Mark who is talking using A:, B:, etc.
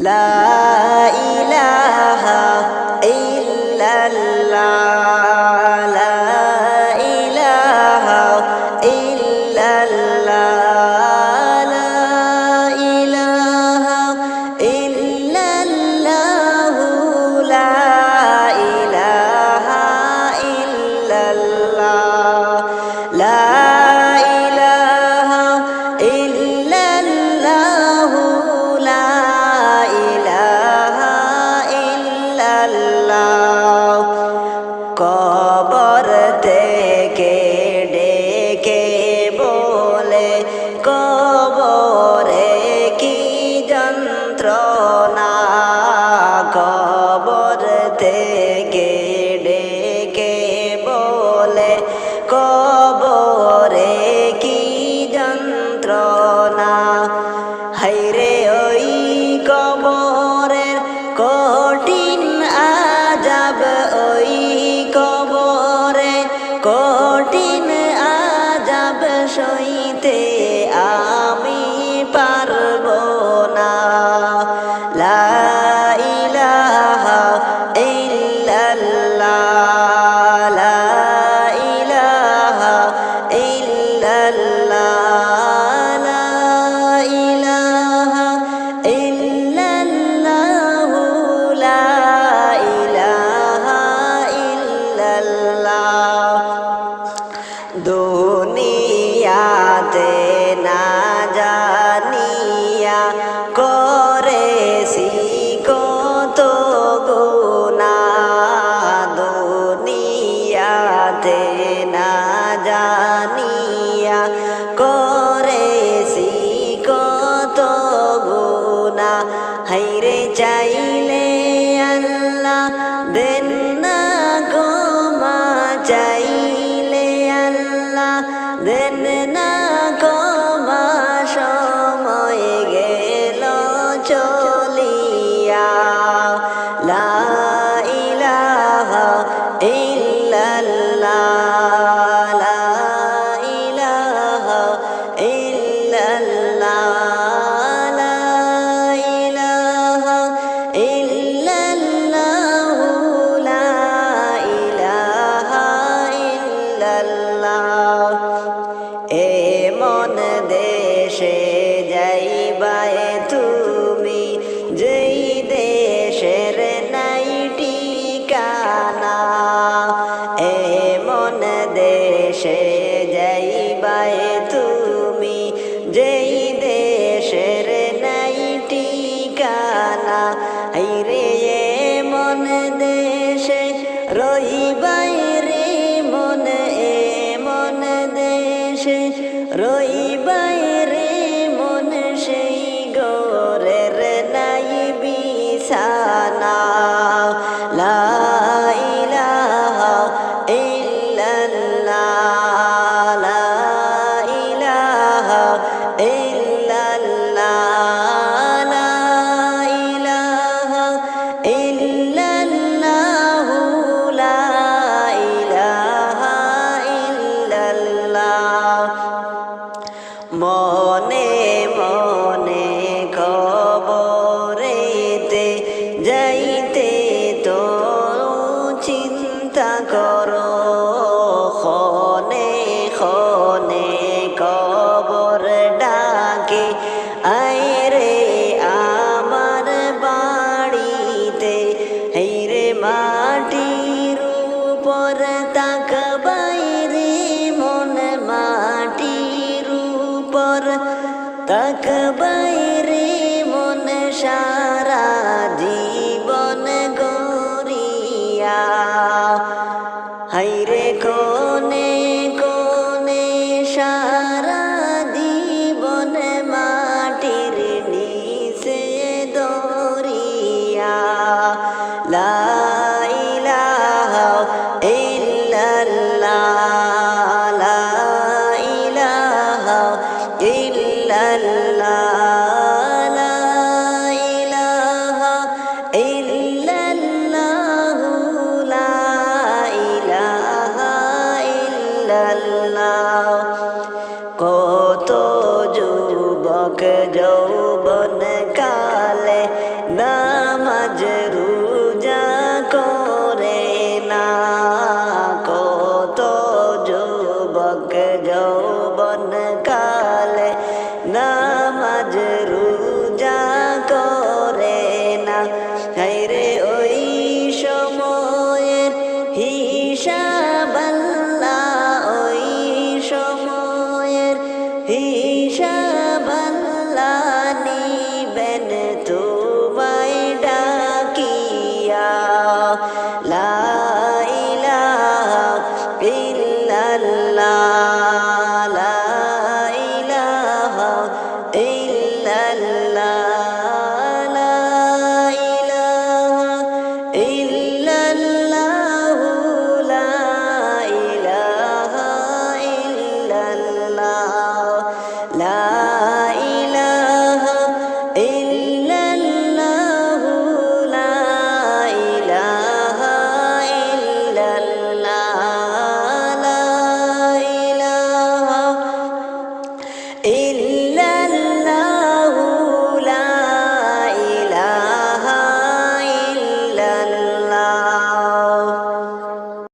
A: লা ইলাহা ইল্লাল্লাহ লা ইলাহা ইল্লাল্লাহ লা ইলাহা ইল্লাল্লাহ লা ইলাহা ইল্লাল্লাহ লা ইলাহা ইল্লাল্লাহ লা ইলাহা ইল্লাল্লাহ কবর থেকে ডেকে বলে কবরে কি যন্ত্রণা কবর থেকে ডেকে বলে কবরে কি যন্ত্রণা হায়রে ওই কবরের কঠিন আযাব ওই কবরে কঠিন আযাব সইতে আমি পারব না লা ইলাহা ইল্লাল্লাহ লা ইলাহা ইল্লাল্লাহ লা ইলাহা ইল্লাল্লাহ লা ইলাহা ইল্লাল্লাহ দুনিয়াতে না জানিয়া করেছি কত গুনাহ দুনিয়াতে না জানিয়া করেছি কত গুনাহ হায়রে চাইলে আল্লাহ দেন না ক্ষমা চাইলে আল্লাহ দেন না ক্ষমা সময় গেল চলিয়া লা ইলাহা ইল্লাল্লাহ লা ইলাহা ইল্লাল্লাহ লা ইলাহা ইল্লাল্লাহ লা ইলাহা ইল্লাল্লাহ এমন দেশে যাইবায়ে তুমি যেই দেশের নাই ঠিকানা এমন দেশে যাইবায়ে তুমি যেই দেশের নাই ঠিকানা হায়রে এমন দেশে রহিবায়ে রে মন এমন দেশে রহিবায়ে রে মন সেই ঘরের নাই বিছানা লা ইলাহা ইল্লাল্লাহ লা ইলাহা ইল্লাল্লাহ লা ইলাহা ইল্লাল্লাহ লা ইলাহা ইল্লাল্লাহ মনে মনে কবরেতে যাইতে তো চিন্তা করো ক্ষণে ক্ষণে কবর ডাকে আয়রে আমার বাড়িতে হায়রে মাটির উপর তাকবাইরে মন মাটির উপর তাকবাইরে মন সারা জীবন গড়িয়া হায়রে কোনে কোনে সারা জীবন মাটির নিচে দরিয়া লা ইলাহা ইল্লাল্লাহ লা ইলাহা ইল্লাল্লাহ লা ইলাহা ইল্লাল্লাহ লা ইলাহা ইল্লাল্লাহ কত যুবক যৌবন কালে নামাজ রোজা করে না, কত যুবক যৌবন কালে নামাজ রোজা করে না। হায়রে ওই সময়ের হিসাব আল্লাহ, ওই সময়ের হিসাব আল্লাহ নিবেন তোমায় ডাকিয়া। লা ইলাহা ইল্লাল্লাহ, লা ইলাহা ইল্লাল্লাহ, লা ইলাহা ইল্লাল্লাহ, লা ইলাহা ইল্লাল্লাহ, লা ইলাহা ইল্লাল্লাহ, লা ইলাহা ইল্লাল্লাহ, লা ইলাহা